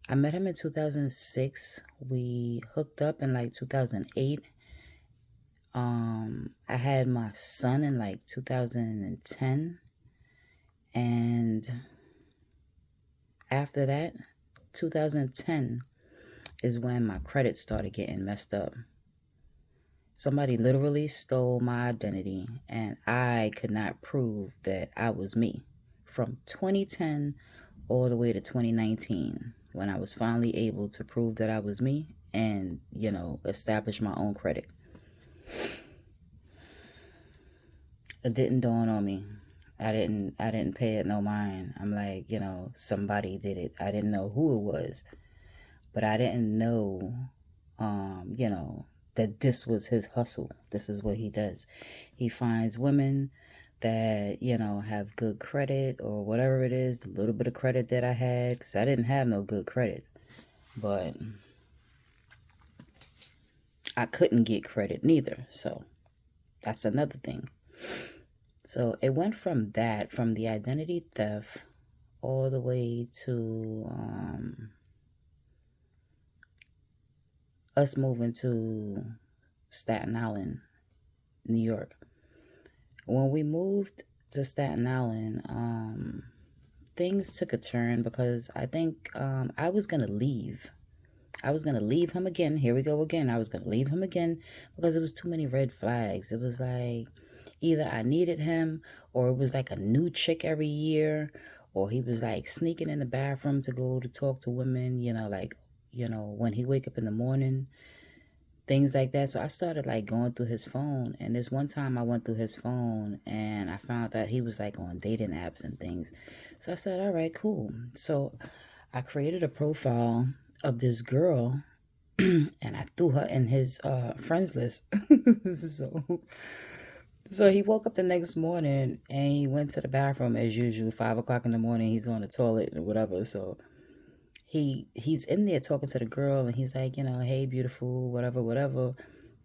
I met him in 2006. We hooked up in like 2008. I had my son in like 2010. And after that, 2010 is when my credit started getting messed up. Somebody literally stole my identity, and I could not prove that I was me. From 2010 all the way to 2019, when I was finally able to prove that I was me and, establish my own credit. It didn't dawn on me. I didn't pay it no mind. I'm like, somebody did it. I didn't know who it was, but I didn't know, um, you know, that this was his hustle. This is what he does. He finds women that, have good credit or whatever it is, the little bit of credit that I had, because I didn't have no good credit. But I couldn't get credit neither. So that's another thing. So it went from that, from the identity theft, all the way to us moving to Staten Island, New York. When we moved to Staten Island, things took a turn because I think I was going to leave. I was going to leave him again. Here we go again. I was going to leave him again because it was too many red flags. It was like either I needed him or it was like a new chick every year, or he was like sneaking in the bathroom to go to talk to women, when he wake up in the morning, things like that. So I started like going through his phone, and this one time I went through his phone and I found that he was like on dating apps and things. So I said, all right, cool. So I created a profile of this girl and I threw her in his friends list. so so he woke up the next morning and he went to the bathroom as usual. 5 o'clock in the morning, he's on the toilet or whatever. So he's in there talking to the girl and he's like, hey, beautiful, whatever, whatever.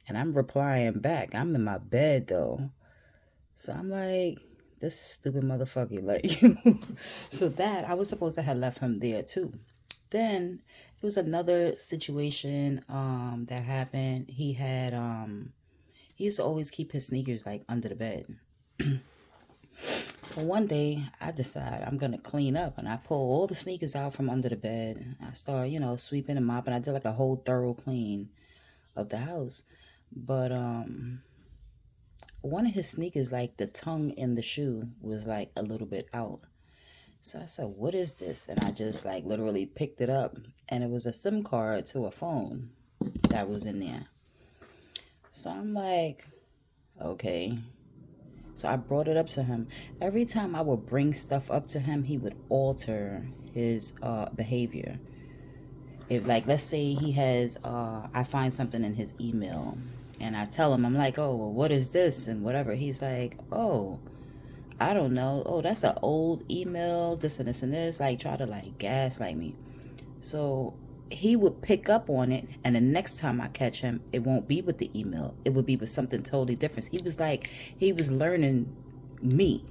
And I'm replying back. I'm in my bed though. So I'm like, this stupid motherfucker. Like, so that I was supposed to have left him there too. Then it was another situation that happened. He used to always keep his sneakers like under the bed. So one day I decide I'm gonna clean up and I pull all the sneakers out from under the bed. I start, sweeping and mopping. I did like a whole thorough clean of the house. But one of his sneakers, like the tongue in the shoe was like a little bit out. So I said, what is this? And I just like literally picked it up and it was a SIM card to a phone that was in there. So I'm like, okay. So I brought it up to him. Every time I would bring stuff up to him, he would alter his behavior. If like let's say he has I find something in his email and I tell him, I'm like, oh well, what is this and whatever. He's like, oh, I don't know. Oh, that's an old email, this and this and this, like try to like gaslight me. So he would pick up on it, and the next time I catch him, it won't be with the email. It would be with something totally different. He was like, he was learning me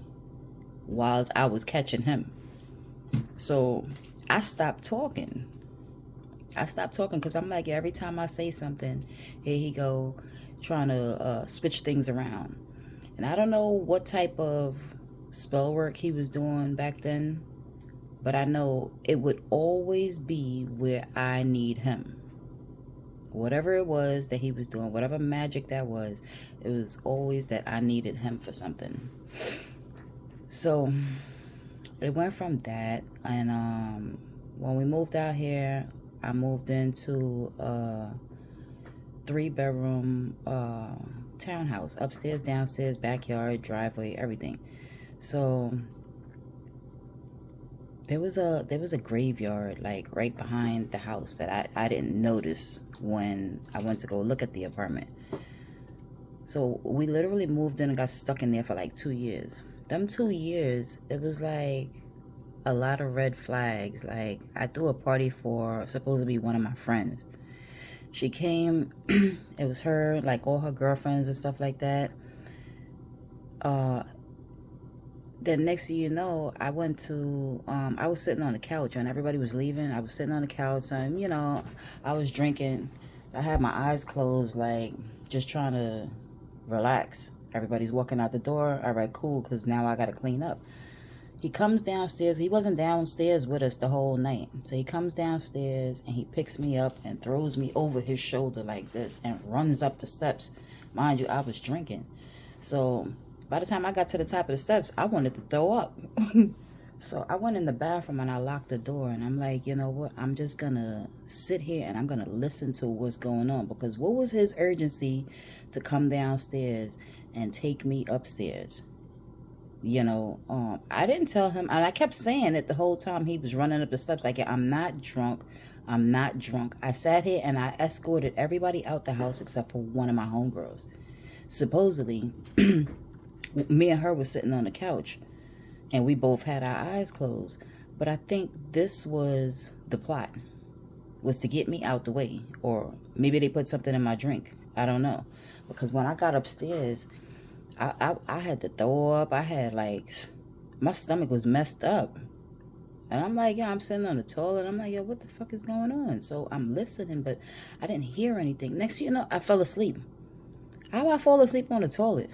whilst I was catching him. So I stopped talking. I stopped talking because I'm like, every time I say something, here he go trying to switch things around. And I don't know what type of spell work he was doing back then, but I know it would always be where I need him. Whatever it was that he was doing, whatever magic that was, it was always that I needed him for something. So it went from that, and when we moved out here, I moved into a 3-bedroom townhouse, upstairs, downstairs, backyard, driveway, everything. So there was a graveyard like right behind the house that I didn't notice when I went to go look at the apartment. So we literally moved in and got stuck in there for like 2 years. Them 2 years, it was like a lot of red flags. Like I threw a party for supposed to be one of my friends. She came, it was her, like all her girlfriends and stuff like that. Uh, Then next thing you know, I went to, I was sitting on the couch and everybody was leaving. I was sitting on the couch and, I was drinking. I had my eyes closed, like just trying to relax. Everybody's walking out the door. All right, cool, because now I got to clean up. He comes downstairs. He wasn't downstairs with us the whole night. So he comes downstairs and he picks me up and throws me over his shoulder like this and runs up the steps. Mind you, I was drinking. So by the time I got to the top of the steps, I wanted to throw up. So I went in the bathroom and I locked the door and I'm like, you know what? I'm just going to sit here and I'm going to listen to what's going on, because what was his urgency to come downstairs and take me upstairs? I didn't tell him, and I kept saying it the whole time he was running up the steps, like, I'm not drunk. I'm not drunk. I sat here and I escorted everybody out the house except for one of my homegirls. Supposedly, me and her were sitting on the couch and we both had our eyes closed. But I think this was the plot, was to get me out the way. Or maybe they put something in my drink. I don't know. Because when I got upstairs, I had to throw up. I had my stomach was messed up. And I'm like, yeah, I'm sitting on the toilet. I'm like, yo, what the fuck is going on? So I'm listening, but I didn't hear anything. Next thing you know, I fell asleep. How I fall asleep on the toilet?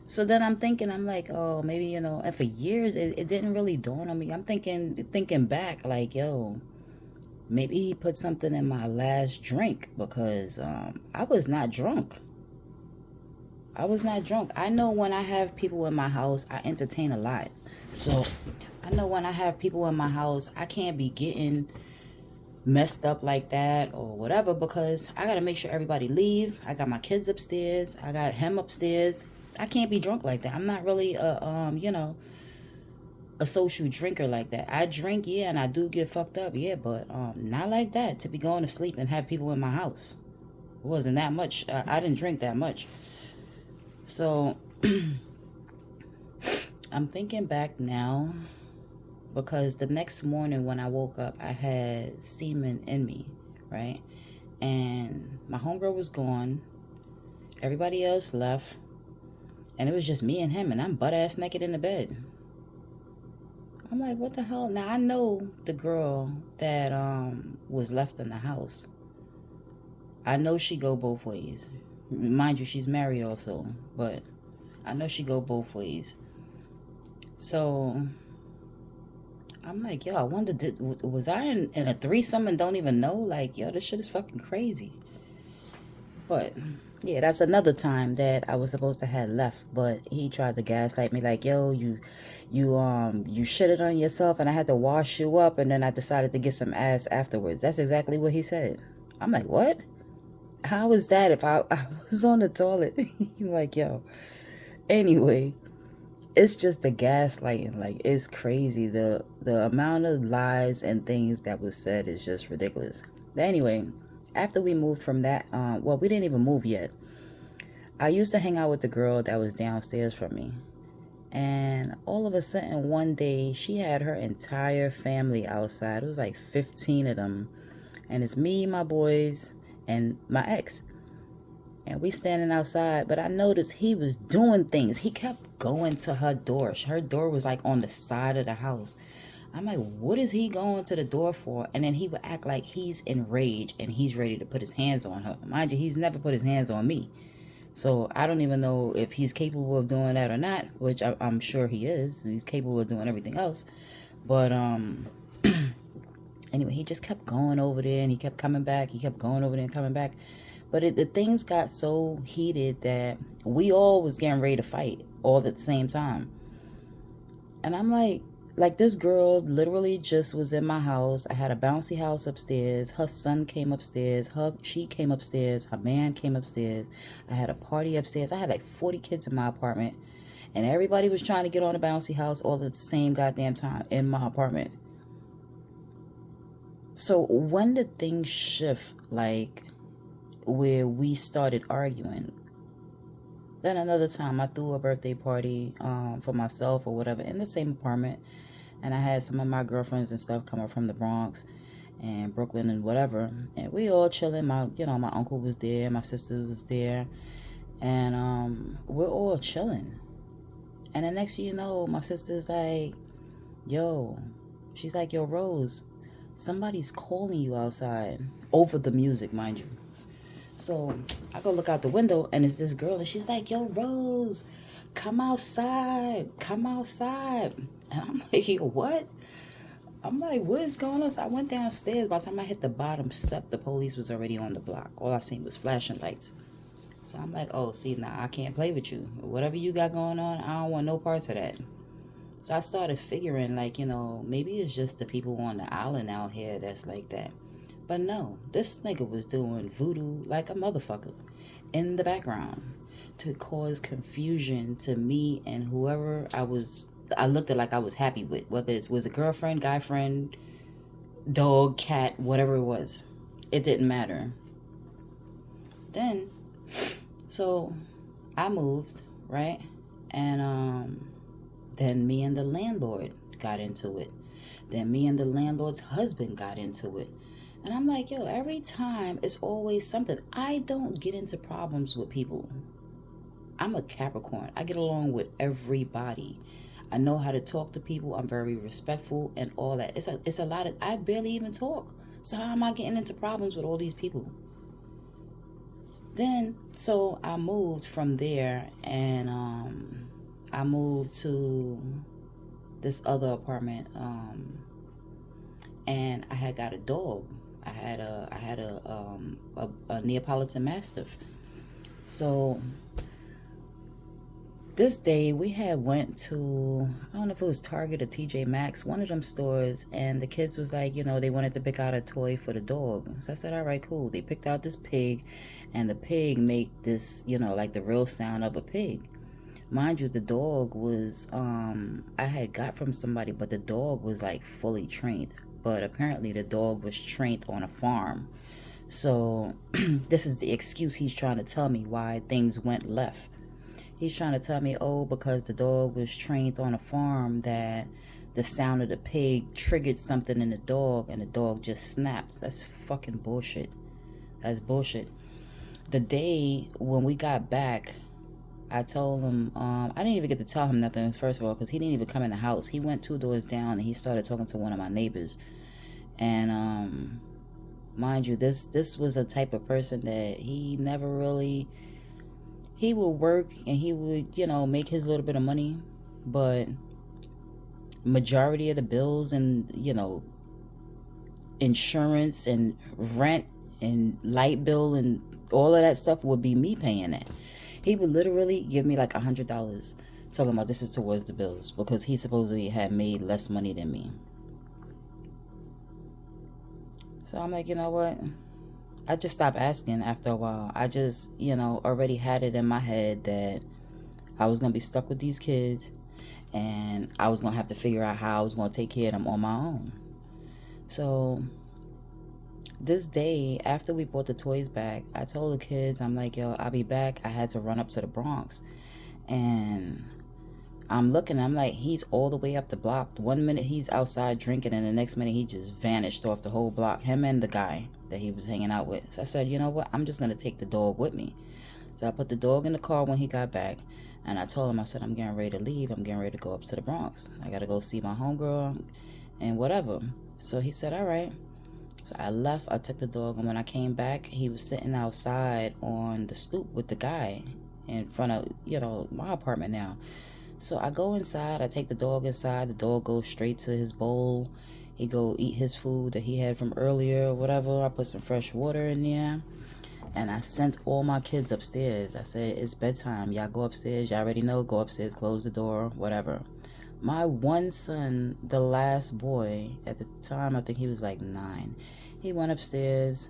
So then I'm thinking, I'm like, oh, maybe, and for years, it didn't really dawn on me. I'm thinking back, like, yo, maybe he put something in my last drink, because I was not drunk. I was not drunk. I know when I have people in my house, I entertain a lot. So I know when I have people in my house, I can't be getting messed up like that or whatever, because I got to make sure everybody leave. I got my kids upstairs. I got him upstairs. I can't be drunk like that. I'm not really a social drinker like that. I drink, yeah, and I do get fucked up, yeah, but not like that to be going to sleep and have people in my house. It wasn't that much. I didn't drink that much. So I'm thinking back now, because the next morning when I woke up, I had semen in me, right? And my homegirl was gone. Everybody else left. And it was just me and him, and I'm butt ass naked in the bed. I'm like, what the hell? Now I know the girl that was left in the house. I know she go both ways. Mind you, she's married also, but I know she go both ways. So I'm like, yo, I wonder, was I in a threesome and don't even know? Like, yo, this shit is fucking crazy. But yeah, that's another time that I was supposed to have left, but he tried to gaslight me, like, yo, you shitted on yourself and I had to wash you up, and then I decided to get some ass afterwards. That's exactly what he said. I'm like, what? How is that if I was on the toilet? Like, yo. Anyway, it's just the gaslighting. Like, it's crazy. The amount of lies and things that was said is just ridiculous. But anyway, after we moved from that, well, we didn't even move yet. I used to hang out with the girl that was downstairs from me. And all of a sudden, one day, she had her entire family outside. It was like 15 of them. And it's me, my boys, and my ex. And we standing outside, but I noticed he was doing things. He kept going to her door. Her door was like on the side of the house. I'm like, what is he going to the door for? And then he would act like he's enraged and he's ready to put his hands on her. Mind you, he's never put his hands on me. So I don't even know if he's capable of doing that or not, which I'm sure he is. He's capable of doing everything else. But anyway, he just kept going over there and he kept coming back. He kept going over there and coming back. But the things got so heated that we all was getting ready to fight all at the same time. And I'm like this girl literally just was in my house. I had a bouncy house upstairs. Her son came upstairs. She came upstairs. Her man came upstairs. I had a party upstairs. I had like 40 kids in my apartment. And everybody was trying to get on a bouncy house all at the same goddamn time in my apartment. So when did things shift, like, where we started arguing? Then another time I threw a birthday party for myself or whatever in the same apartment. And I had some of my girlfriends and stuff come up from the Bronx and Brooklyn and whatever. And we all chilling. My uncle was there. My sister was there. And we're all chilling. And the next thing you know, my sister's like, yo, she's like, yo, Rose, somebody's calling you outside over the music, mind you. So I go look out the window and it's this girl and she's like, yo, Rose, come outside, come outside. And I'm like, yo, what? I'm like, what is going on? So I went downstairs. By the time I hit the bottom step, the police was already on the block. All I seen was flashing lights. So I'm like, oh, see, nah, I can't play with you. Whatever you got going on, I don't want no parts of that. So I started figuring, like, maybe it's just the people on the island out here that's like that. But no, this nigga was doing voodoo like a motherfucker in the background to cause confusion to me and whoever I looked at like I was happy with, whether it was a girlfriend, guy friend, dog, cat, whatever it was. It didn't matter. Then, so I moved, right? And then me and the landlord got into it. Then me and the landlord's husband got into it. And I'm like, yo, every time it's always something. I don't get into problems with people. I'm a Capricorn. I get along with everybody. I know how to talk to people. I'm very respectful and all that. It's a lot of, I barely even talk. So how am I getting into problems with all these people? Then, so I moved from there and I moved to this other apartment and I had got a dog. I had a Neapolitan Mastiff. So this day we had went to, I don't know if it was Target or TJ Maxx, one of them stores, and the kids was like, they wanted to pick out a toy for the dog. So I said, all right, cool. They picked out this pig, and the pig made this, like the real sound of a pig. Mind you, the dog was, I had got from somebody, but the dog was like fully trained. But apparently the dog was trained on a farm. So this is the excuse he's trying to tell me why things went left. He's trying to tell me, oh, because the dog was trained on a farm, that the sound of the pig triggered something in the dog and the dog just snaps. That's fucking bullshit. That's bullshit. The day when we got back, I told him, I didn't even get to tell him nothing, first of all, because he didn't even come in the house. He went 2 doors down and he started talking to one of my neighbors. And mind you, this was a type of person that he never really, he would work and he would, make his little bit of money, but majority of the bills and, insurance and rent and light bill and all of that stuff would be me paying that. He would literally give me like $100 talking about this is towards the bills because he supposedly had made less money than me. So I'm like, you know what? I just stopped asking after a while. I just, already had it in my head that I was going to be stuck with these kids and I was going to have to figure out how I was going to take care of them on my own. So this day, after we brought the toys back, I told the kids, I'm like, yo, I'll be back. I had to run up to the Bronx. And I'm looking, I'm like, he's all the way up the block. 1 minute he's outside drinking and the next minute he just vanished off the whole block. Him and the guy that he was hanging out with. So I said, you know what? I'm just going to take the dog with me. So I put the dog in the car when he got back. And I told him, I said, I'm getting ready to leave. I'm getting ready to go up to the Bronx. I got to go see my homegirl and whatever. So he said, all right. So I left, I took the dog, and when I came back, he was sitting outside on the stoop with the guy in front of, my apartment now. So I go inside, I take the dog inside, the dog goes straight to his bowl. He go eat his food that he had from earlier or whatever. I put some fresh water in there, and I sent all my kids upstairs. I said, it's bedtime, y'all go upstairs, y'all already know, go upstairs, close the door, whatever. My one son, the last boy, at the time, I think he was like 9. He went upstairs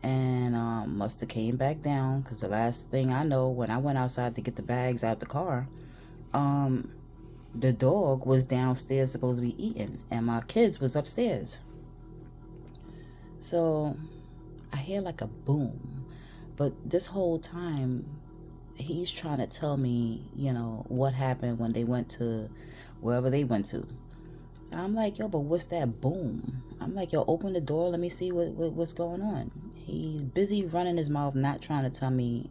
and must have came back down because the last thing I know, when I went outside to get the bags out the car, the dog was downstairs supposed to be eating and my kids was upstairs. So I hear like a boom, but this whole time he's trying to tell me, what happened when they went to wherever they went to. So I'm like, yo, but what's that boom? I'm like, yo, open the door. Let me see what's going on. He's busy running his mouth, not trying to tell me,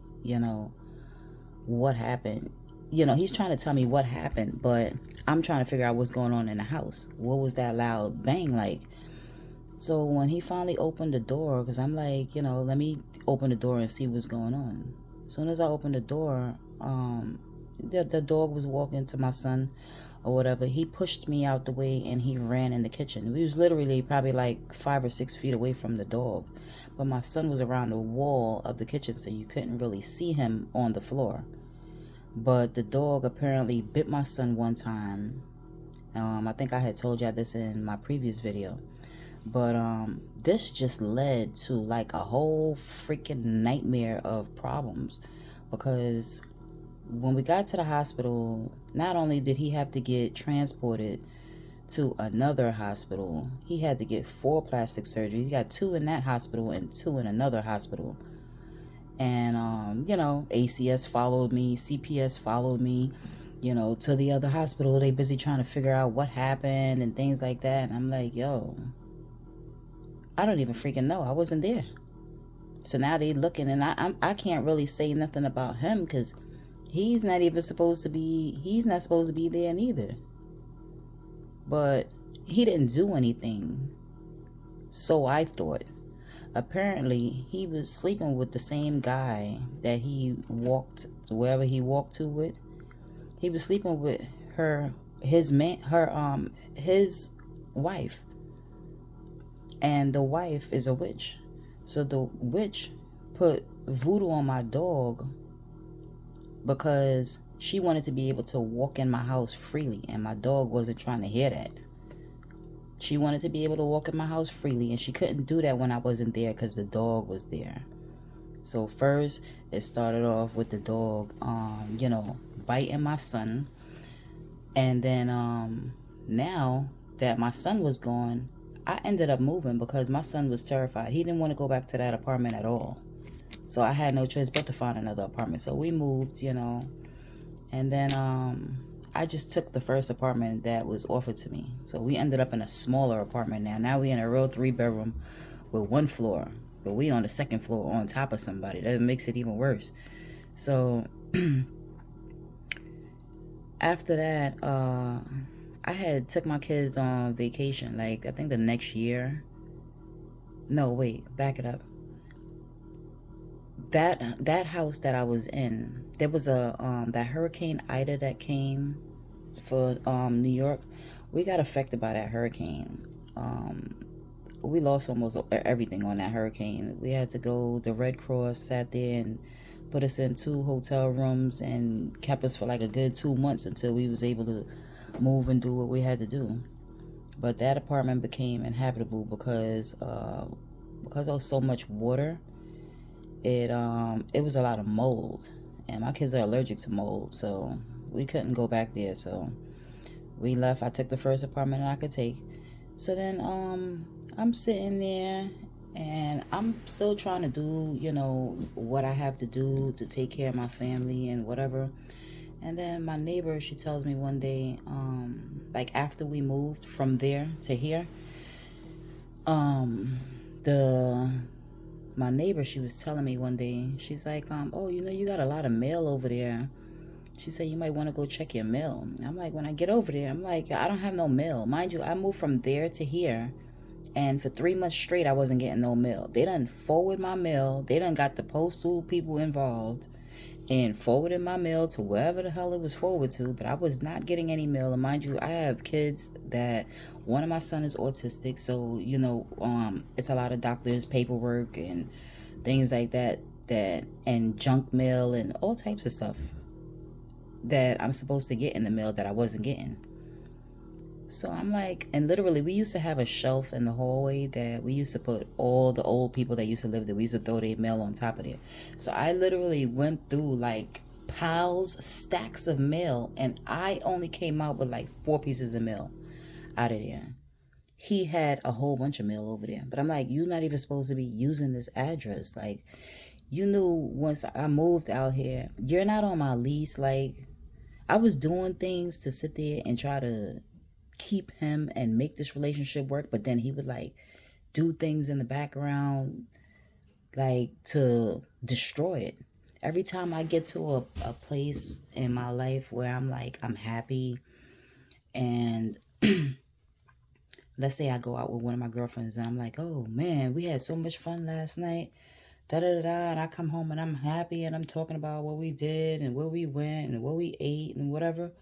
what happened. he's trying to tell me what happened, but I'm trying to figure out what's going on in the house. What was that loud bang like? So when he finally opened the door, because I'm like, let me open the door and see what's going on. As soon as I opened the door, the dog was walking to my son or whatever. He pushed me out the way and he ran in the kitchen. We was literally probably like 5 or 6 feet away from the dog. But my son was around the wall of the kitchen, so you couldn't really see him on the floor. But the dog apparently bit my son one time. I think I had told y'all this in my previous video. But this just led to like a whole freaking nightmare of problems, because when we got to the hospital, not only did he have to get transported to another hospital, he had to get 4 plastic surgeries. He got 2 in that hospital and 2 in another hospital. And ACS followed me, CPS followed me, to the other hospital. They busy trying to figure out what happened and things like that. And I'm like, yo, I don't even freaking know. I wasn't there. So now they looking, and I can't really say nothing about him, because he's not supposed to be there neither. But he didn't do anything, so I thought. Apparently he was sleeping with the same guy that he walked wherever he walked to with. He was sleeping with his wife. And the wife is a witch. So the witch put voodoo on my dog because she wanted to be able to walk in my house freely, and my dog wasn't trying to hear that. She wanted to be able to walk in my house freely, and she couldn't do that when I wasn't there because the dog was there. So first, it started off with the dog, biting my son. And then now that my son was gone, I ended up moving because my son was terrified. He didn't want to go back to that apartment at all. So I had no choice but to find another apartment. So we moved, and then I just took the first apartment that was offered to me. So we ended up in a smaller apartment now. Now we in a real 3-bedroom with 1 floor. But we on the 2nd floor on top of somebody. That makes it even worse. So after that, I had took my kids on vacation. Like, I think the next year. No, wait, back it up. That house that I was in, there was a that Hurricane Ida that came for New York. We got affected by that hurricane. We lost almost everything on that hurricane. We had to go, the Red Cross sat there and put us in 2 hotel rooms and kept us for like a good 2 months until we was able to move and do what we had to do. But that apartment became inhabitable because there was so much water. It was a lot of mold, and my kids are allergic to mold, so we couldn't go back there. So we left. I took the first apartment I could take. So then I'm sitting there and I'm still trying to do what I have to do to take care of my family and whatever. And then my neighbor, she tells me one day, like after we moved from there to here, my neighbor, she was telling me one day, she's like, oh, you got a lot of mail over there. She said, you might want to go check your mail. I'm like, when I get over there, I'm like, I don't have no mail. Mind you, I moved from there to here, and for 3 months straight, I wasn't getting no mail. They done forward my mail. They done got the postal people involved and forwarded my mail to wherever the hell it was forwarded to, but I was not getting any mail. And mind you, I have kids that one of my son is autistic, so it's a lot of doctors' paperwork and things like that and junk mail and all types of stuff that I'm supposed to get in the mail that I wasn't getting. So I'm like, and literally we used to have a shelf in the hallway that we used to put all the old people that used to live there. We used to throw their mail on top of it. So I literally went through like piles, stacks of mail, and I only came out with like 4 pieces of mail out of there. He had a whole bunch of mail over there. But I'm like, you're not even supposed to be using this address. Like, you knew once I moved out here, you're not on my lease. Like, I was doing things to sit there and try to keep him and make this relationship work, but then he would like do things in the background like to destroy it. Every time I get to a place in my life where I'm like, I'm happy, and let's say I go out with one of my girlfriends and I'm like, oh man, we had so much fun last night. Da da da da. And I come home and I'm happy and I'm talking about what we did and where we went and what we ate and whatever.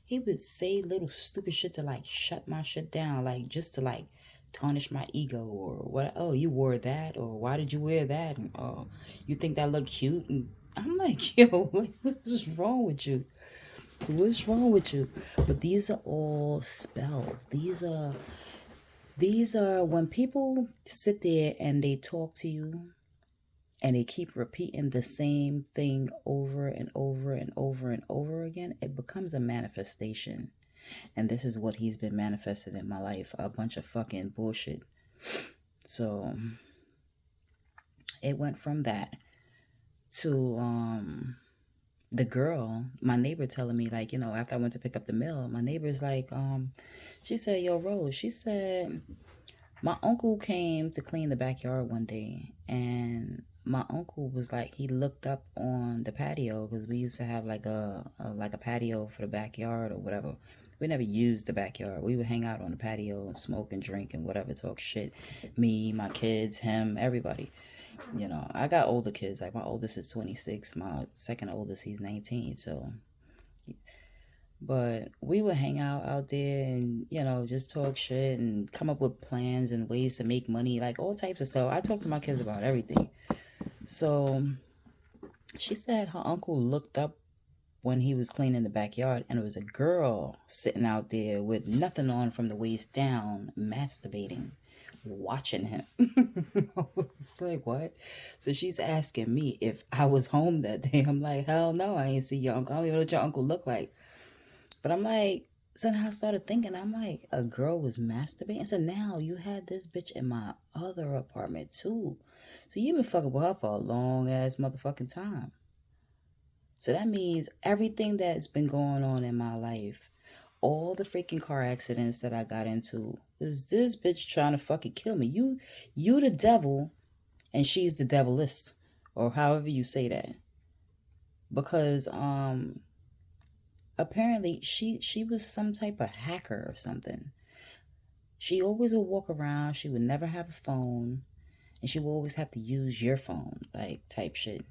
He would say little stupid shit to like shut my shit down, like just to like tarnish my ego or what. Oh, you wore that, or why did you wear that? And oh, you think that look cute? And I'm like, yo, what's wrong with you? What's wrong with you? But these are all spells. These are when people sit there and they talk to you and they keep repeating the same thing over and over and over and over again, it becomes a manifestation. And this is what he's been manifesting in my life, a bunch of fucking bullshit. So it went from that to the girl, my neighbor telling me, like, after I went to pick up the mail, my neighbor's like, she said, yo, Rose, she said, my uncle came to clean the backyard one day, and my uncle was like, he looked up on the patio because we used to have like a patio for the backyard or whatever. We never used the backyard. We would hang out on the patio and smoke and drink and whatever, talk shit. Me, my kids, him, everybody. I got older kids. Like my oldest is 26. My second oldest, he's 19. So, but we would hang out there and, just talk shit and come up with plans and ways to make money, like all types of stuff. I talk to my kids about everything. So she said her uncle looked up when he was cleaning the backyard and it was a girl sitting out there with nothing on from the waist down, masturbating, watching him. I was like, what? So she's asking me if I was home that day. I'm like, hell no, I ain't see your uncle. I don't even know what your uncle looked like. But I'm like, so now I started thinking, I'm like, a girl was masturbating. So now you had this bitch in my other apartment too. So you been fucking with her for a long ass motherfucking time. So that means everything that's been going on in my life, all the freaking car accidents that I got into, was this bitch trying to fucking kill me. You the devil, and she's the devilist, or however you say that. Because apparently she was some type of hacker or something. She always would walk around, she would never have a phone, and she would always have to use your phone, like type shit.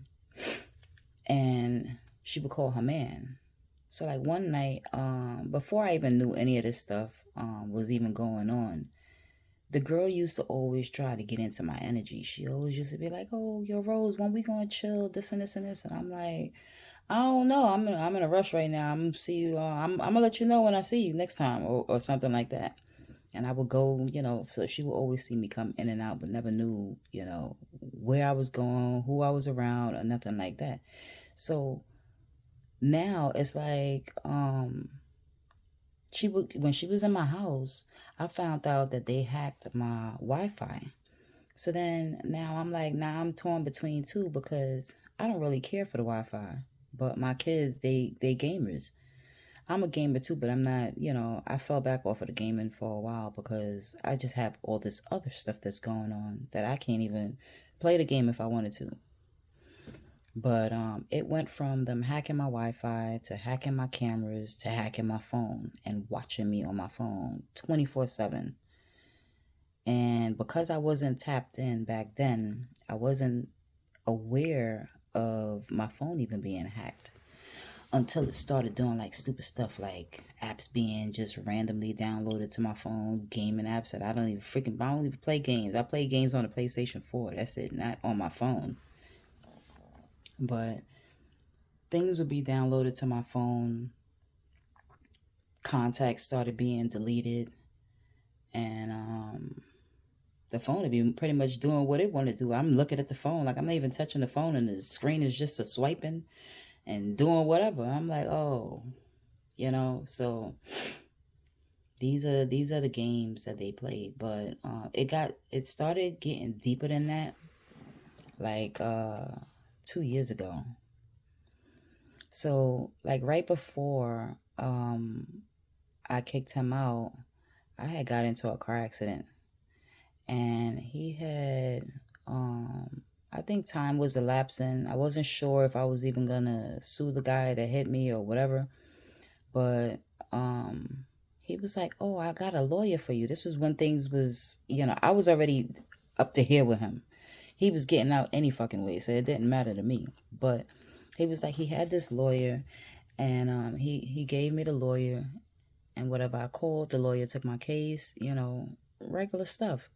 And she would call her man. So like one night, before I even knew any of this stuff was even going on, the girl used to always try to get into my energy. She always used to be like, "Oh, yo, Rose, when we gonna chill? This and this and this." And I'm like, "I don't know. I'm in a rush right now. I'm gonna see you. I'm gonna let you know when I see you next time, or something like that." And I would go, so she would always see me come in and out, but never knew, where I was going, who I was around, or nothing like that. So now it's like, when she was in my house, I found out that they hacked my Wi-Fi. So then now I'm like, now I'm torn between two because I don't really care for the Wi-Fi, but my kids, they gamers. I'm a gamer too, but I'm not, I fell back off of the gaming for a while because I just have all this other stuff that's going on that I can't even play the game if I wanted to. But it went from them hacking my Wi-Fi to hacking my cameras to hacking my phone and watching me on my phone 24/7. And because I wasn't tapped in back then, I wasn't aware of my phone even being hacked until it started doing like stupid stuff, like apps being just randomly downloaded to my phone, gaming apps that I don't even play games. I play games on the PlayStation 4. That's it, not on my phone. But things would be downloaded to my phone. Contacts started being deleted, and the phone would be pretty much doing what it wanted to do. I'm looking at the phone like I'm not even touching the phone, and the screen is just a swiping and doing whatever. I'm like, oh, so these are the games that they played. But it started getting deeper than that, like 2 years ago. So like right before I kicked him out, I had got into a car accident, and he had I think time was elapsing. I wasn't sure if I was even gonna sue the guy that hit me or whatever. But he was like, "Oh, I got a lawyer for you." This was when things was, I was already up to here with him. He was getting out any fucking way, so it didn't matter to me. But he was like, he had this lawyer, and he gave me the lawyer, and whatever. I called, the lawyer took my case, regular stuff.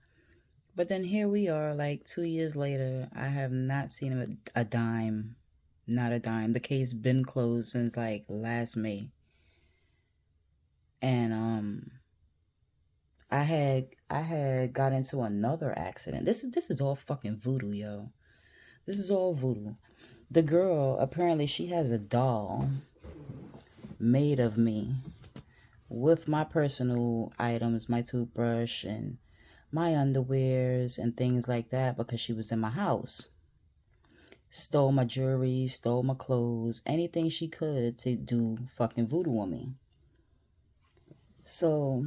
But then here we are, like 2 years later. I have not seen him a dime, not a dime. The case been closed since like last May. And I had got into another accident. This is all fucking voodoo, yo. This is all voodoo. The girl, apparently she has a doll made of me with my personal items, my toothbrush and my underwears and things like that, because she was in my house. Stole my jewelry, stole my clothes, anything she could to do fucking voodoo on me. So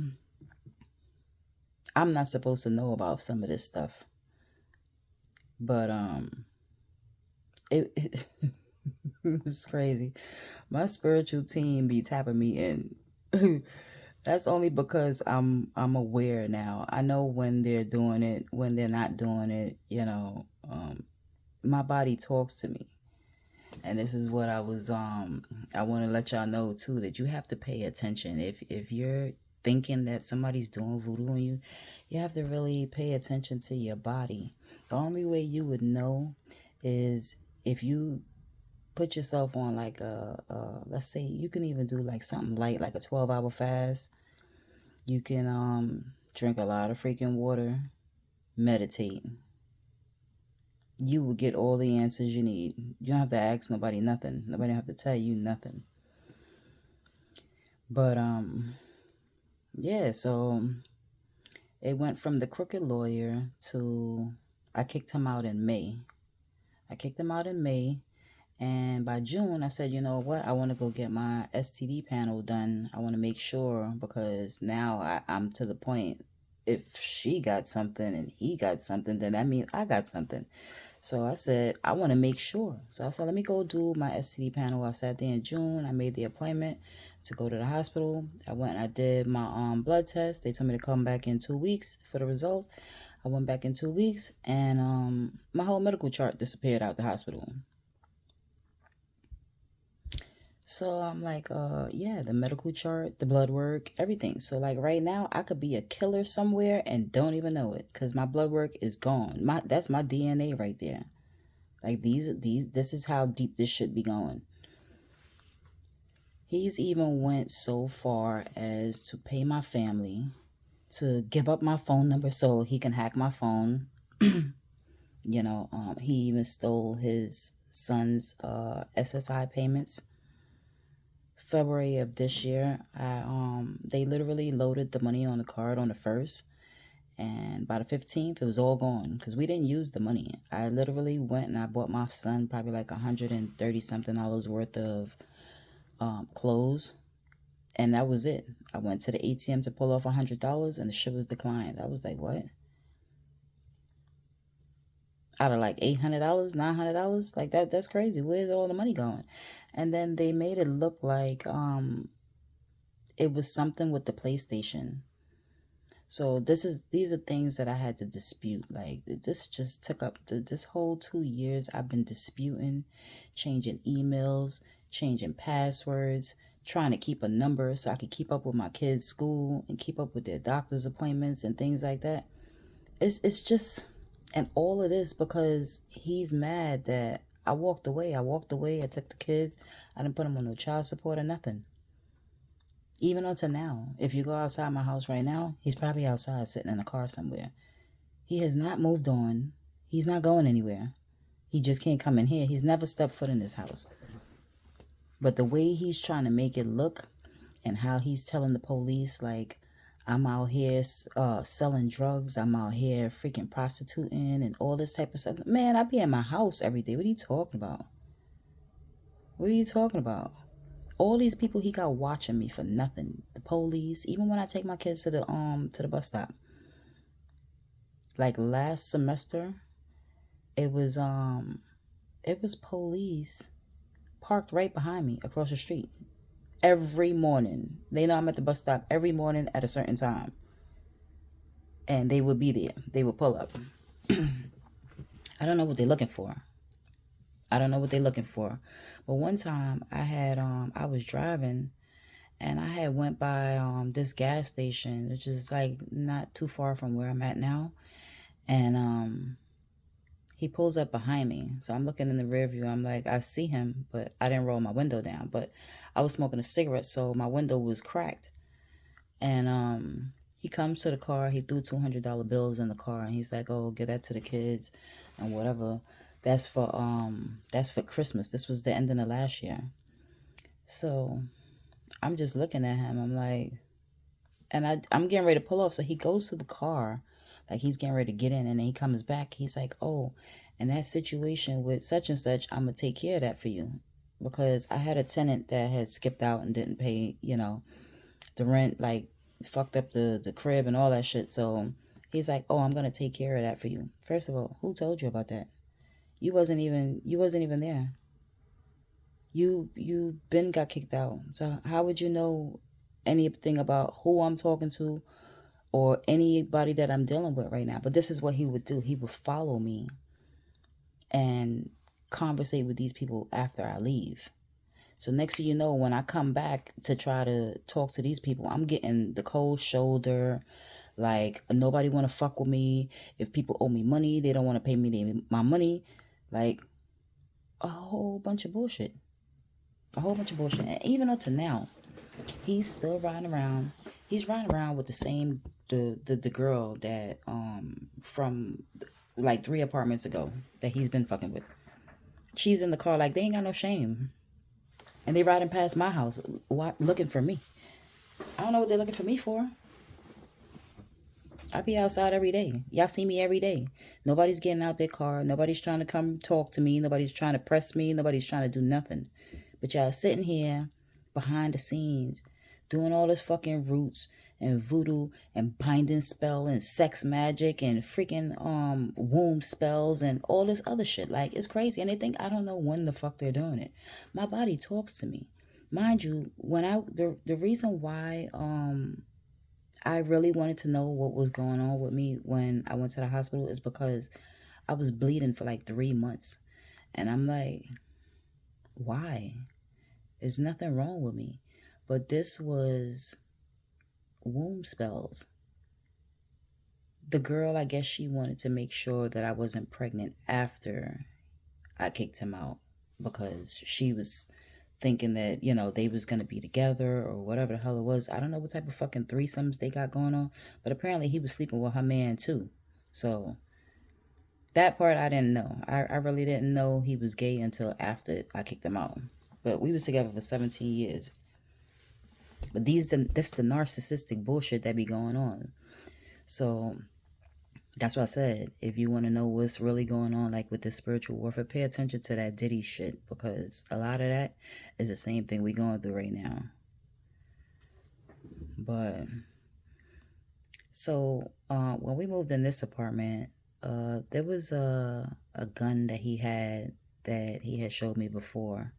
I'm not supposed to know about some of this stuff. But it it's crazy. My spiritual team be tapping me in. That's only because I'm aware now. I know when they're doing it, when they're not doing it, my body talks to me. And this is what I want to let y'all know too, that you have to pay attention. If you're thinking that somebody's doing voodoo on you, you have to really pay attention to your body. The only way you would know is if you put yourself on like let's say you can even do like something light, like a 12-hour fast. You can drink a lot of freaking water, meditate. You will get all the answers you need. You don't have to ask nobody nothing. Nobody have to tell you nothing. But yeah, so it went from the crooked lawyer to I kicked him out in May. And by June I said, you know what? I want to go get my STD panel done. I want to make sure, because now I'm to the point, if she got something and he got something, then that means I got something. So I said, I want to make sure. So I said, let me go do my STD panel. I sat there in June. I made the appointment to go to the hospital. I went and I did my blood test. They told me to come back in 2 weeks for the results. I went back in 2 weeks, and my whole medical chart disappeared out the hospital. So I'm like, yeah, the medical chart, the blood work, everything. So like right now, I could be a killer somewhere and don't even know it, because my blood work is gone. That's my DNA right there. Like this is how deep this should be going. He's even went so far as to pay my family to give up my phone number so he can hack my phone. He even stole his son's SSI payments. February of this year, they literally loaded the money on the card on the 1st, and by the 15th it was all gone because we didn't use the money. I literally went and I bought my son probably like $130 something worth of clothes, and that was it. I went to the ATM to pull off $100 and the shit was declined. I was like, what? Out of like $800, $900, like that's crazy. Where's all the money going? And then they made it look like it was something with the PlayStation. So these are things that I had to dispute. Like this just took up this whole 2 years. I've been disputing, changing emails, changing passwords, trying to keep a number so I could keep up with my kids' school and keep up with their doctor's appointments and things like that. It's just, and all of this because he's mad that I walked away. I took the kids. I didn't put them on no child support or nothing. Even until now, if you go outside my house right now, he's probably outside sitting in a car somewhere. He has not moved on. He's not going anywhere. He just can't come in here. He's never stepped foot in this house. But the way he's trying to make it look and how he's telling the police, like, I'm out here selling drugs. I'm out here freaking prostituting and all this type of stuff. Man, I be in my house every day. What are you talking about? What are you talking about? All these people he got watching me for nothing. The police, even when I take my kids to the bus stop. Like last semester, it was police parked right behind me across the street every morning. They know I'm at the bus stop every morning at a certain time, and they would be there. They would pull up. I don't know what they're looking for. I don't know what they're looking for. But one time I was driving, and I had went by this gas station, which is like not too far from where I'm at now. And he pulls up behind me. So I'm looking in the rear view. I'm like, I see him, but I didn't roll my window down. But I was smoking a cigarette, so my window was cracked. And he comes to the car. He threw $200 bills in the car, and he's like, "Oh, give that to the kids, and whatever. That's for Christmas." This was the ending of last year. So I'm just looking at him. I'm like, and I'm getting ready to pull off. So he goes to the car, like he's getting ready to get in, and then he comes back. He's like, "Oh, in that situation with such and such, I'm gonna take care of that for you." Because I had a tenant that had skipped out and didn't pay, the rent, like fucked up the crib and all that shit. So he's like, "Oh, I'm gonna take care of that for you." First of all, who told you about that? You wasn't even there. You been got kicked out. So how would you know anything about who I'm talking to or anybody that I'm dealing with right now? But this is what he would do. He would follow me and conversate with these people after I leave. So next thing you know, when I come back to try to talk to these people, I'm getting the cold shoulder. Like, nobody want to fuck with me. If people owe me money, they don't want to pay me my money. Like, a whole bunch of bullshit. A whole bunch of bullshit. And even up to now, he's still riding around. He's riding around with the same the girl that from like 3 apartments ago that he's been fucking with. She's in the car like they ain't got no shame. And they riding past my house looking for me. I don't know what they're looking for me for. I be outside every day. Y'all see me every day. Nobody's getting out their car. Nobody's trying to come talk to me. Nobody's trying to press me. Nobody's trying to do nothing. But y'all sitting here behind the scenes doing all this fucking roots and voodoo and binding spell and sex magic and freaking womb spells and all this other shit. Like, it's crazy. And they think I don't know when the fuck they're doing it. My body talks to me. Mind you, when the reason why I really wanted to know what was going on with me when I went to the hospital is because I was bleeding for like 3 months. And I'm like, why? There's nothing wrong with me. But this was womb spells. The girl, I guess she wanted to make sure that I wasn't pregnant after I kicked him out, because she was thinking that, they was going to be together or whatever the hell it was. I don't know what type of fucking threesomes they got going on, but apparently he was sleeping with her man too. So that part I didn't know. I really didn't know he was gay until after I kicked him out. But we was together for 17 years. But that's the narcissistic bullshit that be going on. So that's what I said. If you want to know what's really going on, like with the spiritual warfare, pay attention to that Diddy shit, because a lot of that is the same thing we going through right now. But so when we moved in this apartment, there was a gun that he had showed me before.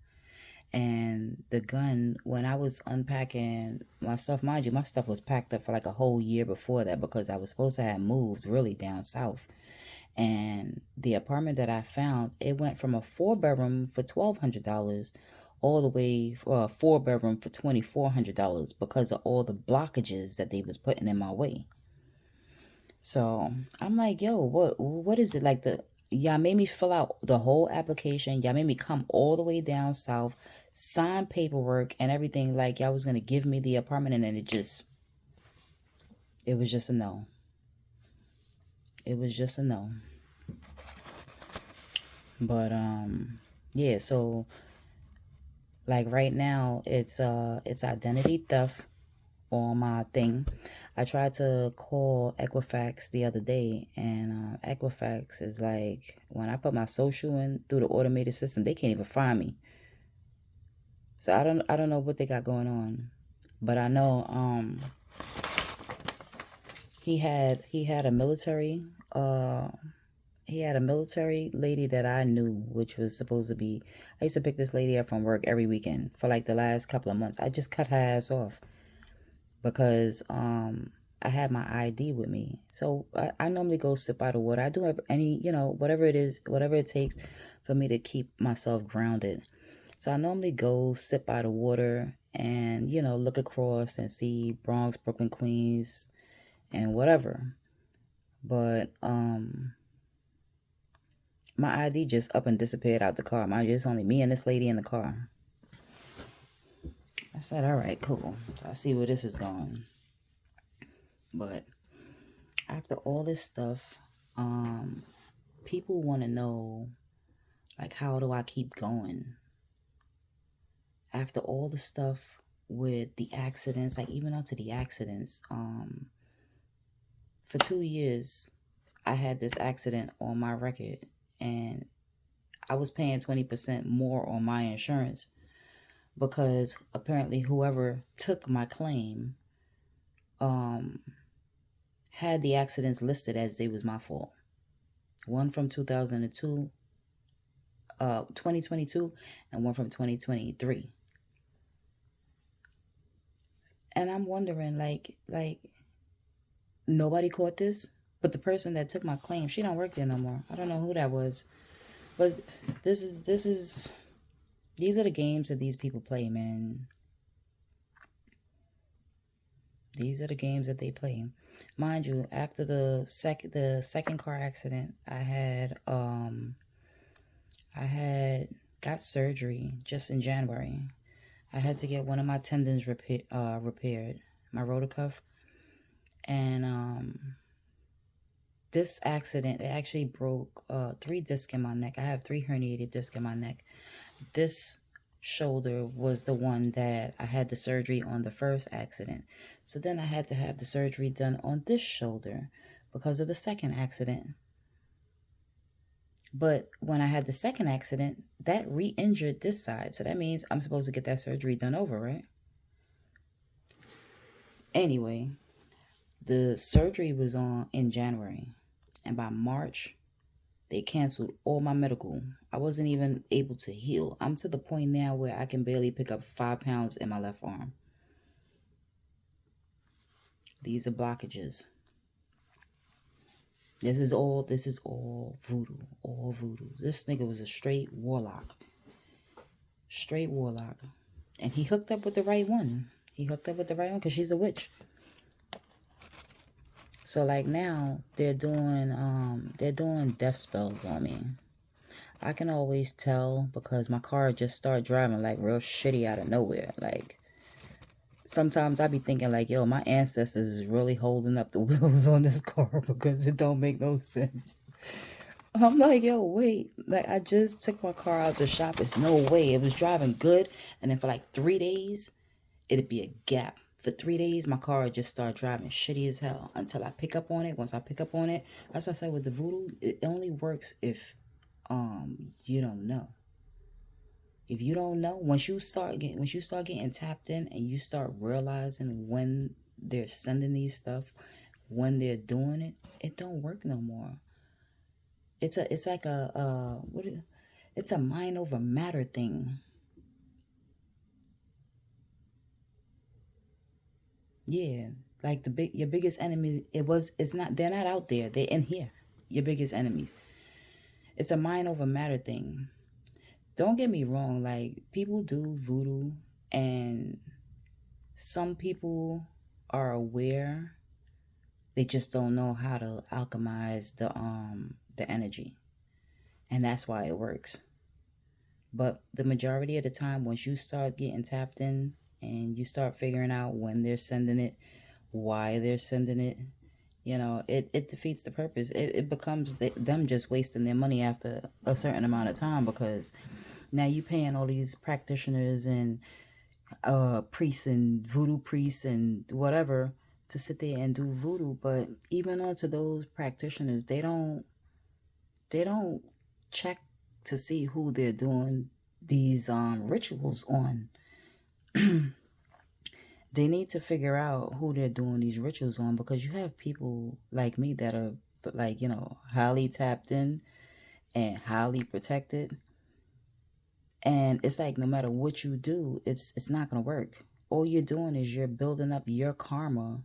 And the gun, when I was unpacking my stuff, mind you, my stuff was packed up for like a whole year before that, because I was supposed to have moved really down south. And the apartment that I found, it went from a 4-bedroom for $1,200 all the way for a 4-bedroom for $2,400 because of all the blockages that they was putting in my way. So I'm like, yo, what is it? Like, y'all made me fill out the whole application. Y'all made me come all the way down south, sign paperwork and everything, like y'all was gonna give me the apartment, and then it was just a no. It was just a no. But yeah, so like right now it's identity theft on my thing. I tried to call Equifax the other day, and Equifax is like, when I put my social in through the automated system, they can't even find me. So I don't know what they got going on, but I know he had a military he had a military lady that I knew, which was supposed to be. I used to pick this lady up from work every weekend for like the last couple of months. I just cut her ass off because I had my ID with me. So I normally go sit by the water. I do have any, whatever it is, whatever it takes for me to keep myself grounded. So I normally go sit by the water and, look across and see Bronx, Brooklyn, Queens, and whatever. But my ID just up and disappeared out the car. Mind you, it's only me and this lady in the car. I said, all right, cool. I see where this is going. But after all this stuff, people want to know, like, how do I keep going? After all the stuff with the accidents, like even up to the accidents, for 2 years, I had this accident on my record, and I was paying 20% more on my insurance because apparently whoever took my claim had the accidents listed as they was my fault. One from 2022, 2022, and one from 2023. And I'm wondering, like nobody caught this, but the person that took my claim, she don't work there no more. I don't know who that was, but these are the games that these people play, man. These are the games that they play. Mind you, after the second car accident, I had got surgery just in January. I had to get one of my tendons repaired, my rotator cuff, and this accident, it actually broke 3 discs in my neck. I have 3 herniated discs in my neck. This shoulder was the one that I had the surgery on the first accident. So then I had to have the surgery done on this shoulder because of the second accident. But when I had the second accident, that re-injured this side. So that means I'm supposed to get that surgery done over, right? Anyway, the surgery was on in January. And by March, they canceled all my medical. I wasn't even able to heal. I'm to the point now where I can barely pick up 5 pounds in my left arm. These are blockages. This is all voodoo. All voodoo. This nigga was a straight warlock. Straight warlock. And he hooked up with the right one. Because she's a witch. So like now they're doing death spells on me. I can always tell because my car just started driving like real shitty out of nowhere. Like sometimes I be thinking like, yo, my ancestors is really holding up the wheels on this car because it don't make no sense. I'm like, yo, wait. Like I just took my car out the shop. There's no way. It was driving good. And then for like 3 days, it'd be a gap. For 3 days, my car would just start driving shitty as hell until I pick up on it. Once I pick up on it, that's what I said with the voodoo. It only works if you don't know. If you don't know, once you start getting tapped in and you start realizing when they're sending these stuff, when they're doing it, it don't work no more. It's like it's a mind over matter thing. Yeah, like your biggest enemy. They're not out there. They're in here. Your biggest enemies. It's a mind over matter thing. Don't get me wrong. Like people do voodoo, and some people are aware. They just don't know how to alchemize the energy, and that's why it works. But the majority of the time, once you start getting tapped in and you start figuring out when they're sending it, why they're sending it, it defeats the purpose. It becomes them just wasting their money after a certain amount of time because now you paying all these practitioners and priests and voodoo priests and whatever to sit there and do voodoo. But even onto those practitioners, they don't check to see who they're doing these rituals on. They need to figure out who they're doing these rituals on because you have people like me that are like, highly tapped in and highly protected. And it's like no matter what you do, it's not gonna work. All you're doing is you're building up your karma,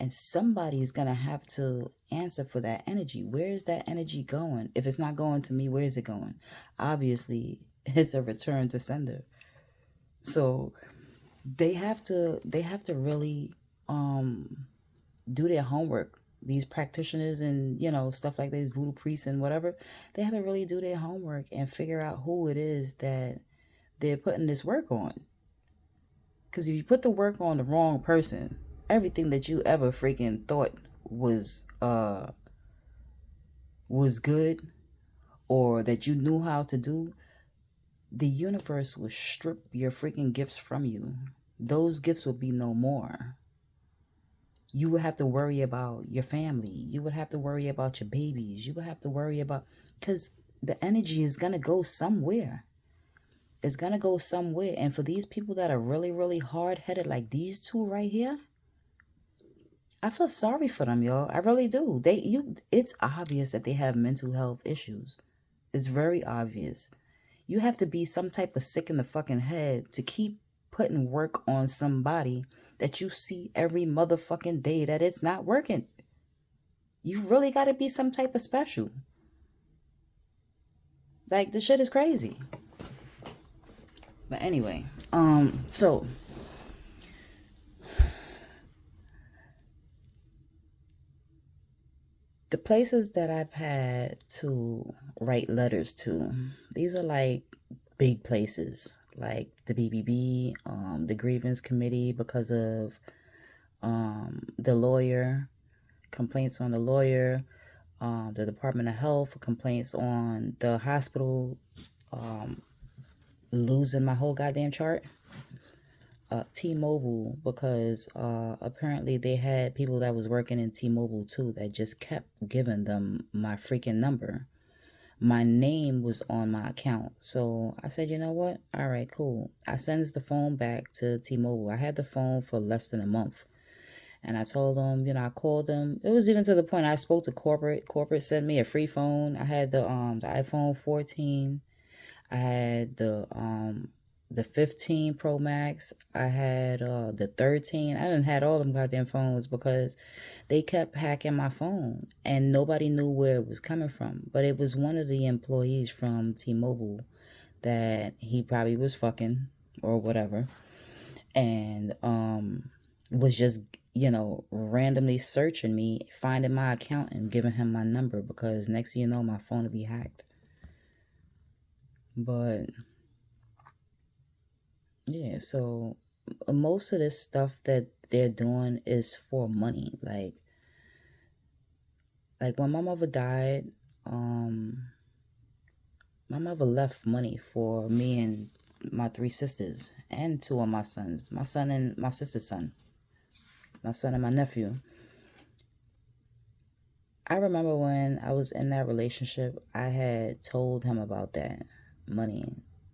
and somebody's gonna have to answer for that energy. Where is that energy going? If it's not going to me, where is it going? Obviously, it's a return to sender. So they have to really do their homework. These practitioners and stuff like this, voodoo priests and whatever, they have to really do their homework and figure out who it is that they're putting this work on. Because if you put the work on the wrong person, everything that you ever freaking thought was good, or that you knew how to do, the universe will strip your freaking gifts from you. Those gifts will be no more. You would have to worry about your family. You would have to worry about your babies. You would have to worry about, because the energy is going to go somewhere. It's going to go somewhere. And for these people that are really, really hard-headed, like these two right here, I feel sorry for them, y'all. I really do. It's obvious that they have mental health issues. It's very obvious. You have to be some type of sick in the fucking head to keep putting work on somebody that you see every motherfucking day that it's not working. You really got to be some type of special. Like, this shit is crazy. But anyway, so the places that I've had to write letters to, these are like big places, like the BBB, the grievance committee because of the lawyer, complaints on the lawyer, the Department of Health, complaints on the hospital, losing my whole goddamn chart. T-Mobile, because apparently they had people that was working in T-Mobile too that just kept giving them my freaking number. My name was on my account. So I said, you know what? All right, cool. I sends the phone back to T-Mobile. I had the phone for less than a month. And I told them, I called them. It was even to the point I spoke to corporate. Corporate sent me a free phone. I had the iPhone 14. I had the 15 Pro Max. I had the 13. I didn't had all them goddamn phones because they kept hacking my phone and nobody knew where it was coming from. But it was one of the employees from T-Mobile that he probably was fucking or whatever, and was just randomly searching me, finding my account and giving him my number, because next thing you know my phone would be hacked. But yeah, so most of this stuff that they're doing is for money. Like when my mother died, my mother left money for me and my 3 sisters and 2 of my sons, my son and my sister's son, my son and my nephew. I remember when I was in that relationship, I had told him about that money,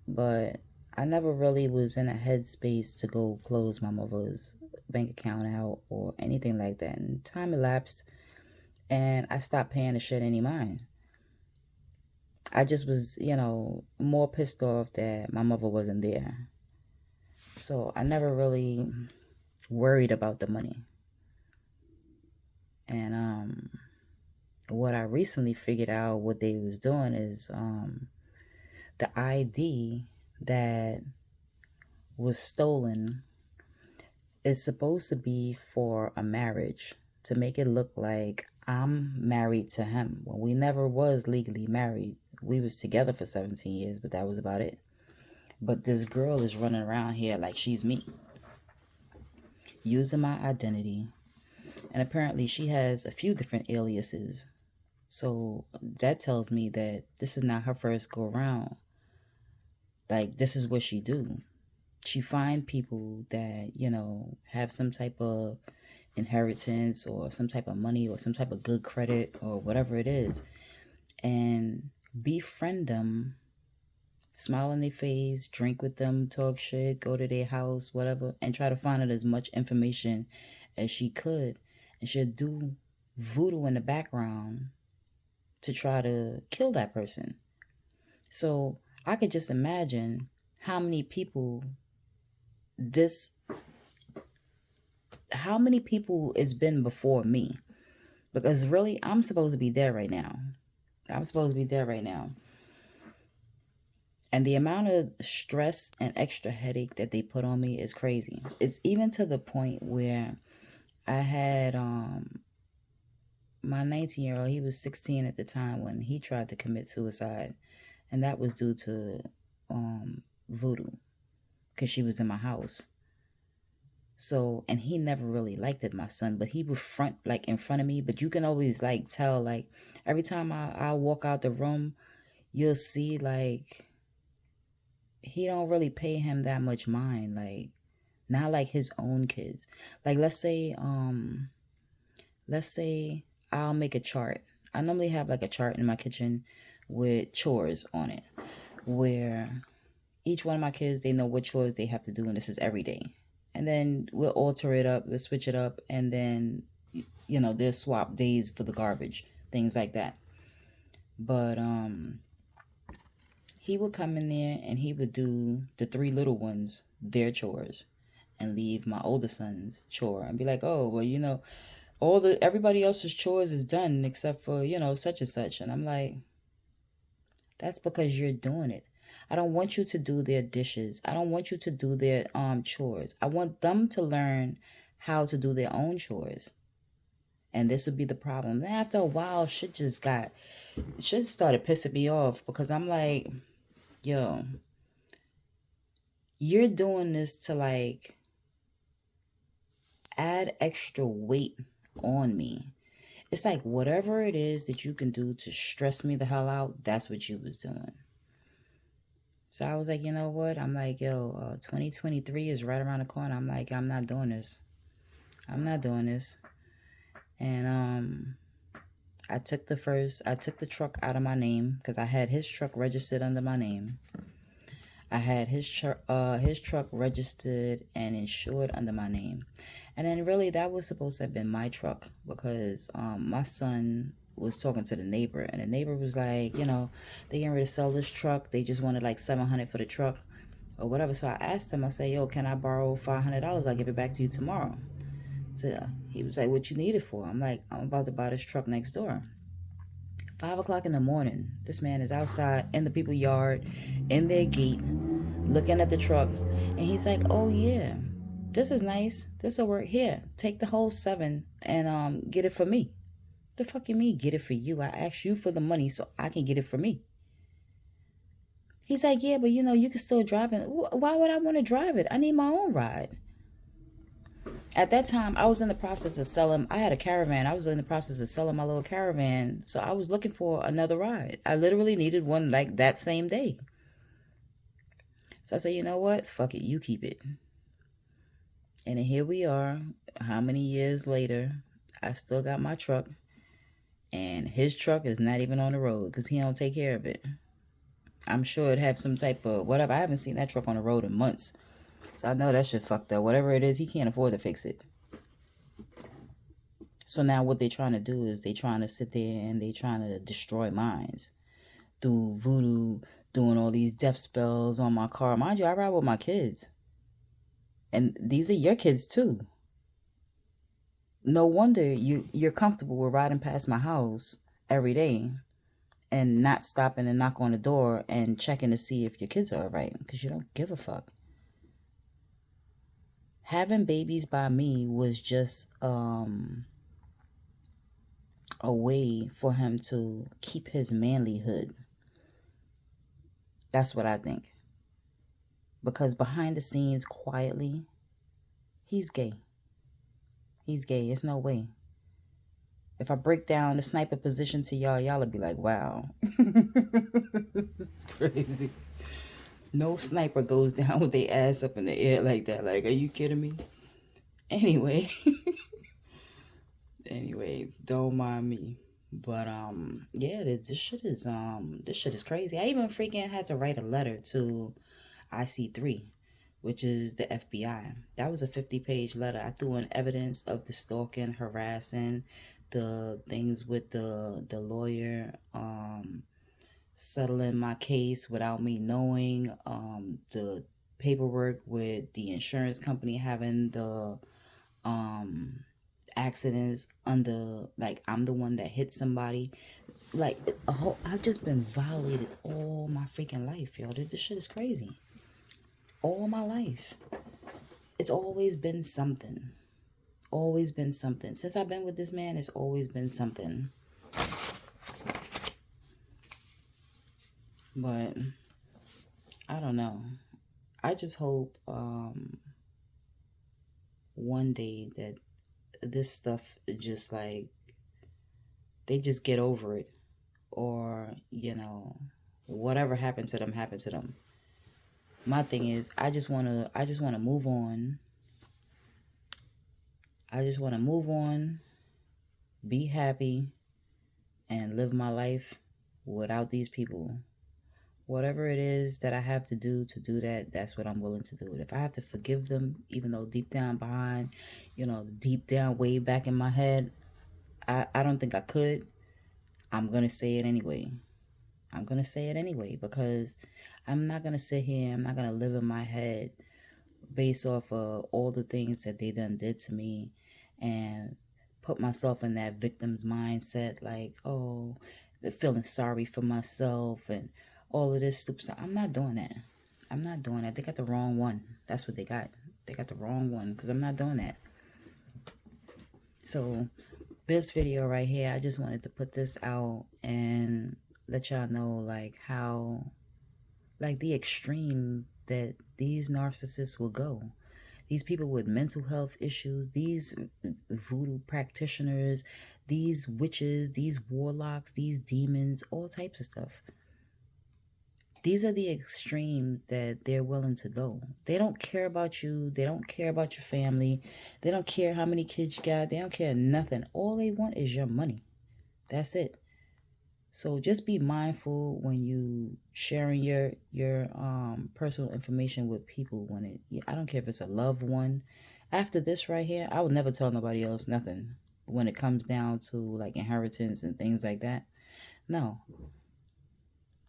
but I never really was in a headspace to go close my mother's bank account out or anything like that. And time elapsed, and I stopped paying the shit any mind. I just was, more pissed off that my mother wasn't there. So I never really worried about the money. And what I recently figured out what they was doing is the ID that was stolen is supposed to be for a marriage, to make it look like I'm married to him when we never was legally married. We was together for 17 years, but that was about it. But this girl is running around here like she's me, using my identity, and apparently she has a few different aliases. So that tells me that this is not her first go around. Like, this is what she do. She find people that, have some type of inheritance or some type of money or some type of good credit or whatever it is, and befriend them, smile on their face, drink with them, talk shit, go to their house, whatever, and try to find out as much information as she could. And she'll do voodoo in the background to try to kill that person. So I could just imagine how many people this how many people it's been before me. Because really, I'm supposed to be there right now. I'm supposed to be there right now. And the amount of stress and extra headache that they put on me is crazy. It's even to the point where I had my 19-year-old, he was 16 at the time when he tried to commit suicide. And that was due to voodoo, because she was in my house. So, and he never really liked it, my son, but he would front like in front of me. But you can always like tell, like every time I walk out the room, you'll see like he don't really pay him that much mind. Like not like his own kids. Like let's say I'll make a chart. I normally have like a chart in my kitchen with chores on it, where each one of my kids, they know what chores they have to do, and this is every day. And then we'll alter it up, we'll switch it up, and then they'll swap days for the garbage, things like that. But he would come in there and he would do the three little ones their chores and leave my older son's chore and be like, oh well, everybody else's chores is done except for such and such. And I'm like, that's because you're doing it. I don't want you to do their dishes. I don't want you to do their chores. I want them to learn how to do their own chores. And this would be the problem. Then after a while, shit started pissing me off, because I'm like, yo, you're doing this to like add extra weight on me. It's like whatever it is that you can do to stress me the hell out, that's what you was doing. So I was like, you know what? I'm like, 2023 is right around the corner. I'm like, I'm not doing this. I'm not doing this. And I took the truck out of my name, because I had his truck registered under my name. I had his truck registered and insured under my name. And then really that was supposed to have been my truck, because my son was talking to the neighbor, and the neighbor was like, they getting ready to sell this truck. They just wanted like $700 for the truck or whatever. So I asked him, I said, yo, can I borrow $500? I'll give it back to you tomorrow. So he was like, what you need it for? I'm like, I'm about to buy this truck next door. 5 o'clock in the morning, this man is outside in the people's yard, in their gate, looking at the truck. And he's like, oh yeah, this is nice. This will work. Here, take the whole 7 and get it for me. The fuck you mean get it for you? I asked you for the money so I can get it for me. He's like, yeah, but you can still drive it. Why would I want to drive it? I need my own ride. At that time, I was in the process of selling. I had a caravan. I was in the process of selling my little caravan. So I was looking for another ride. I literally needed one like that same day. So I said, you know what? Fuck it. You keep it. And then here we are. How many years later, I still got my truck. And his truck is not even on the road because he don't take care of it. I'm sure it have some type of whatever. I haven't seen that truck on the road in months. So I know that shit fucked up. Whatever it is, he can't afford to fix it. So now what they're trying to do is they trying to sit there and they trying to destroy minds through voodoo, doing all these death spells on my car. Mind you, I ride with my kids. And these are your kids too. No wonder you're comfortable with riding past my house every day and not stopping and knock on the door and checking to see if your kids are all right, because you don't give a fuck. Having babies by me was just a way for him to keep his manlyhood. That's what I think. Because behind the scenes, quietly, he's gay. He's gay. It's no way. If I break down the sniper position to y'all will be like, wow. It's crazy. No sniper goes down with their ass up in the air like that. Like, are you kidding me? Anyway. Anyway, don't mind me. But yeah, this shit is crazy. I even freaking had to write a letter to IC3, which is the FBI. That was a 50-page letter. I threw in evidence of the stalking, harassing, the things with the lawyer, settling my case without me knowing, the paperwork with the insurance company having the um accidents under, like, I'm the one that hit somebody. Like, I've just been violated all my freaking life, yo. This shit is crazy. All my life. It's always been something. Always been something. Since I've been with this man, it's always been something. But I don't know. I just hope one day that this stuff is just like, they just get over it, or whatever happened to them happened to them. My thing is, I just want to move on. I just want to move on, be happy, and live my life without these people. Whatever it is that I have to do that, that's what I'm willing to do. If I have to forgive them, even though deep down behind, deep down way back in my head, I don't think I could, I'm going to say it anyway. I'm going to say it anyway, because I'm not going to sit here, I'm not going to live in my head based off of all the things that they done did to me, and put myself in that victim's mindset, like, oh, feeling sorry for myself and all of this stupid stuff. I'm not doing that. I'm not doing that. They got the wrong one. That's what they got. They got the wrong one, because I'm not doing that. So this video right here, I just wanted to put this out and let y'all know, like, how, like, the extreme that these narcissists will go. These people with mental health issues, these voodoo practitioners, these witches, these warlocks, these demons, all types of stuff. These are the extremes that they're willing to go. They don't care about you. They don't care about your family. They don't care how many kids you got. They don't care nothing. All they want is your money. That's it. So just be mindful when you sharing your personal information with people. I don't care if it's a loved one. After this right here, I would never tell nobody else nothing when it comes down to, like, inheritance and things like that. No.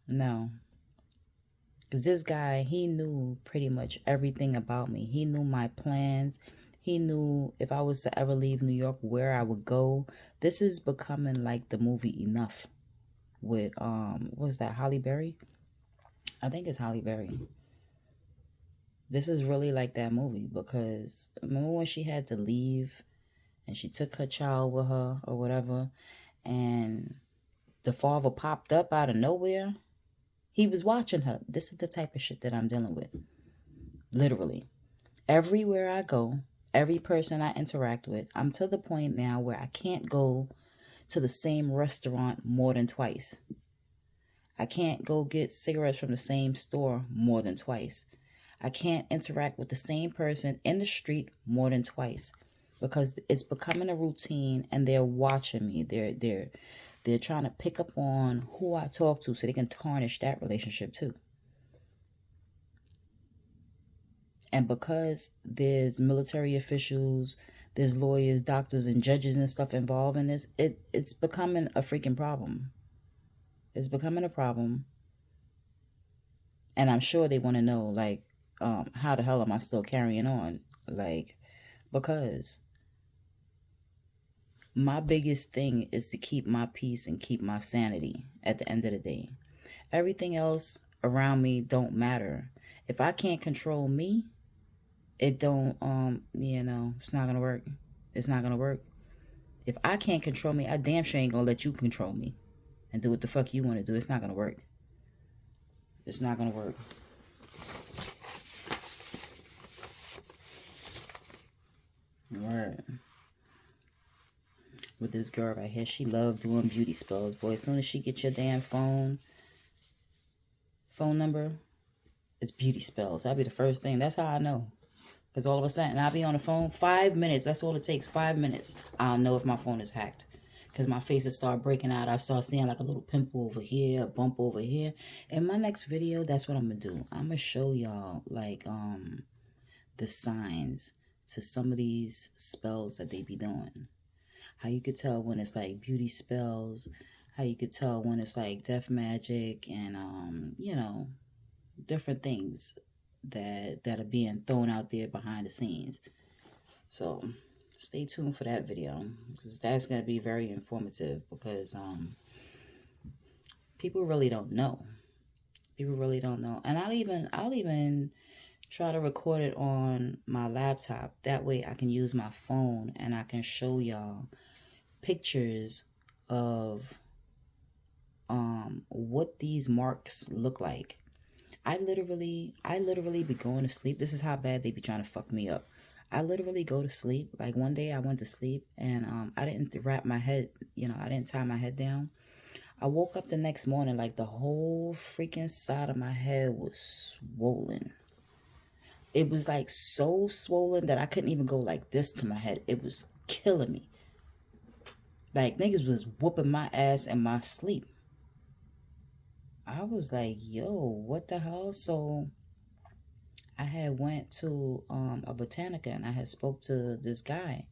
Because this guy, he knew pretty much everything about me. He knew my plans. He knew if I was to ever leave New York, where I would go. This is becoming like the movie Enough with what's that, Halle Berry? I think it's Halle Berry. This is really like that movie, because remember when she had to leave and she took her child with her or whatever, and the father popped up out of nowhere? He was watching her. This is the type of shit that I'm dealing with. Literally. Everywhere I go, every person I interact with, I'm to the point now where I can't go to the same restaurant more than twice. I can't go get cigarettes from the same store more than twice. I can't interact with the same person in the street more than twice, because it's becoming a routine, and they're watching me. They're trying to pick up on who I talk to so they can tarnish that relationship too. And because there's military officials, there's lawyers, doctors, and judges and stuff involved in this, it's becoming a freaking problem. It's becoming a problem. And I'm sure they want to know, like, how the hell am I still carrying on? Like, because my biggest thing is to keep my peace and keep my sanity at the end of the day. Everything else around me don't matter. If I can't control me, it don't, it's not gonna work. It's not gonna work. If I can't control me, I damn sure ain't gonna let you control me and do what the fuck you want to do. It's not gonna work. It's not gonna work. Alright. With this girl right here, she loved doing beauty spells. Boy, as soon as she gets your damn phone number, it's beauty spells. That'll be the first thing. That's how I know. Because all of a sudden, I'll be on the phone 5 minutes. That's all it takes. 5 minutes. I'll know if my phone is hacked. Because my face will start breaking out. I start seeing like a little pimple over here, a bump over here. In my next video, that's what I'm going to do. I'm going to show y'all, like, the signs to some of these spells that they be doing. how you could tell when it's like beauty spells, how you could tell when it's like death magic, and you know, different things that are being thrown out there behind the scenes. So stay tuned for that video, because that's going to be very informative, because people really don't know. People really don't know. And I'll even try to record it on my laptop. That way I can use my phone and I can show y'all pictures of what these marks look like. I literally be going to sleep. This is how bad they be trying to fuck me up. I literally go to sleep. Like one day I went to sleep and I didn't wrap my head, I didn't tie my head down. I woke up the next morning like the whole freaking side of my head was swollen. It was like so swollen that I couldn't even go like this to my head. It was killing me. Like niggas was whooping my ass in my sleep. I was like, yo, what the hell? So I had went to a Botanica and I had spoke to this guy,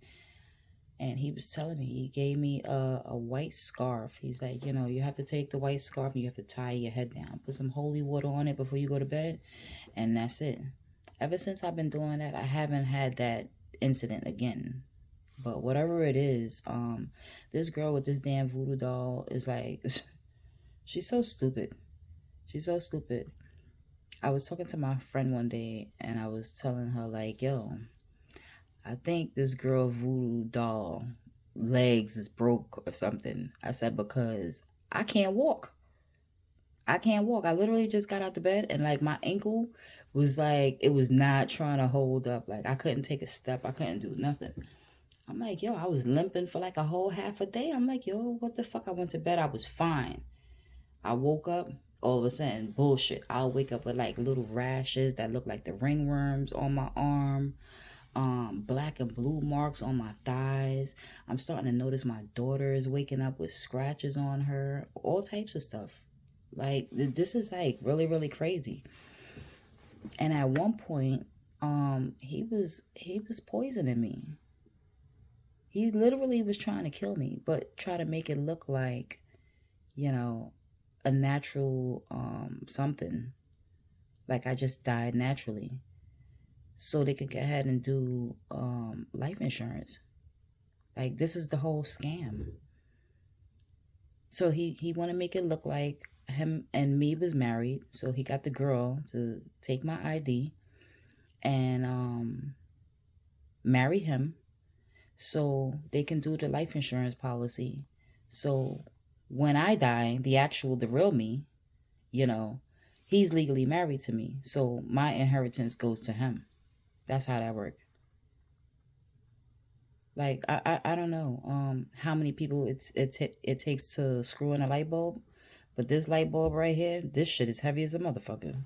and he was telling me, he gave me a white scarf. He's like, you have to take the white scarf and you have to tie your head down. Put some holy water on it before you go to bed, and that's it. Ever since I've been doing that, I haven't had that incident again. But whatever it is, this girl with this damn voodoo doll is like, she's so stupid. She's so stupid. I was talking to my friend one day and I was telling her like, yo, I think this girl voodoo doll legs is broke or something. I said, because I can't walk. I can't walk. I literally just got out the bed and like my ankle was like, it was not trying to hold up. Like I couldn't take a step. I couldn't do nothing. I'm like, yo, I was limping for like a whole half a day. I'm like, yo, what the fuck? I went to bed. I was fine. I woke up, all of a sudden, bullshit. I'll wake up with like little rashes that look like the ringworms on my arm, black and blue marks on my thighs. I'm starting to notice my daughter is waking up with scratches on her, all types of stuff. Like this is like really, really crazy. And at one point, he was poisoning me. He literally was trying to kill me, but try to make it look like, you know, a natural something. Like I just died naturally. So they could go ahead and do life insurance. Like this is the whole scam. So he want to make it look like him and me was married. So he got the girl to take my ID and marry him, so they can do the life insurance policy. So when I die, the real me, he's legally married to me. So my inheritance goes to him. That's how that works. Like I don't know how many people it takes to screw in a light bulb, but this light bulb right here, this shit is heavy as a motherfucker.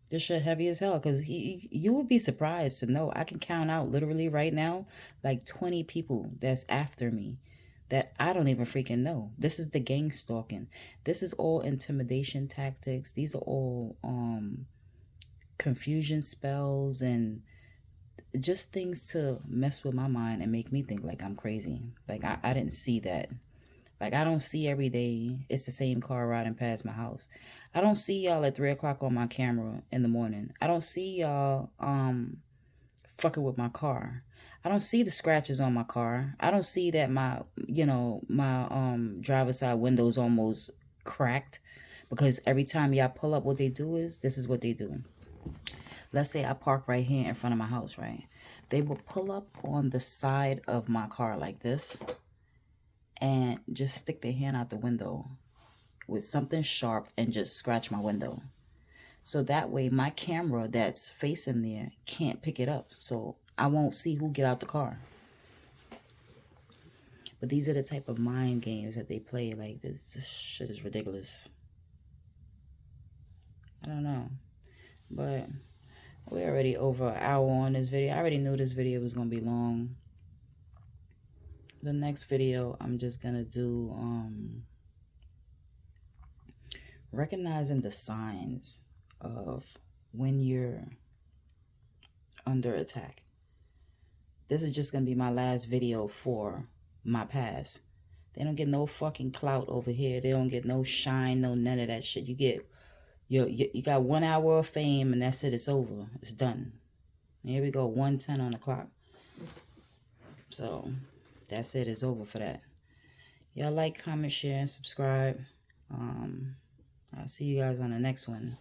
This shit heavy as hell, because you would be surprised to know I can count out literally right now like 20 people that's after me that I don't even freaking know. This is the gang stalking. This is all intimidation tactics. These are all confusion spells and just things to mess with my mind and make me think like I'm crazy. Like I didn't see that. Like I don't see every day it's the same car riding past my house. I don't see y'all at 3 o'clock on my camera in the morning. I don't see y'all fucking with my car. I don't see the scratches on my car. I don't see that my driver's side window's almost cracked, because every time y'all pull up, what they do is, this is what they do. Let's say I park right here in front of my house, right? They will pull up on the side of my car like this and just stick their hand out the window with something sharp and just scratch my window. So that way my camera that's facing there can't pick it up. So I won't see who get out the car. But these are the type of mind games that they play. Like this shit is ridiculous. I don't know. But we're already over an hour on this video. I already knew this video was going to be long. The next video, I'm just going to do recognizing the signs of when you're under attack. this is just gonna be my last video for my past. They don't get no fucking clout over here. They don't get no shine, no none of that shit. You get you got 1 hour of fame and that's it. It's over. It's done. And here we go, 1:10 on the clock. So that's it. It's over for that. Y'all like, comment, share, and subscribe. I'll see you guys on the next one.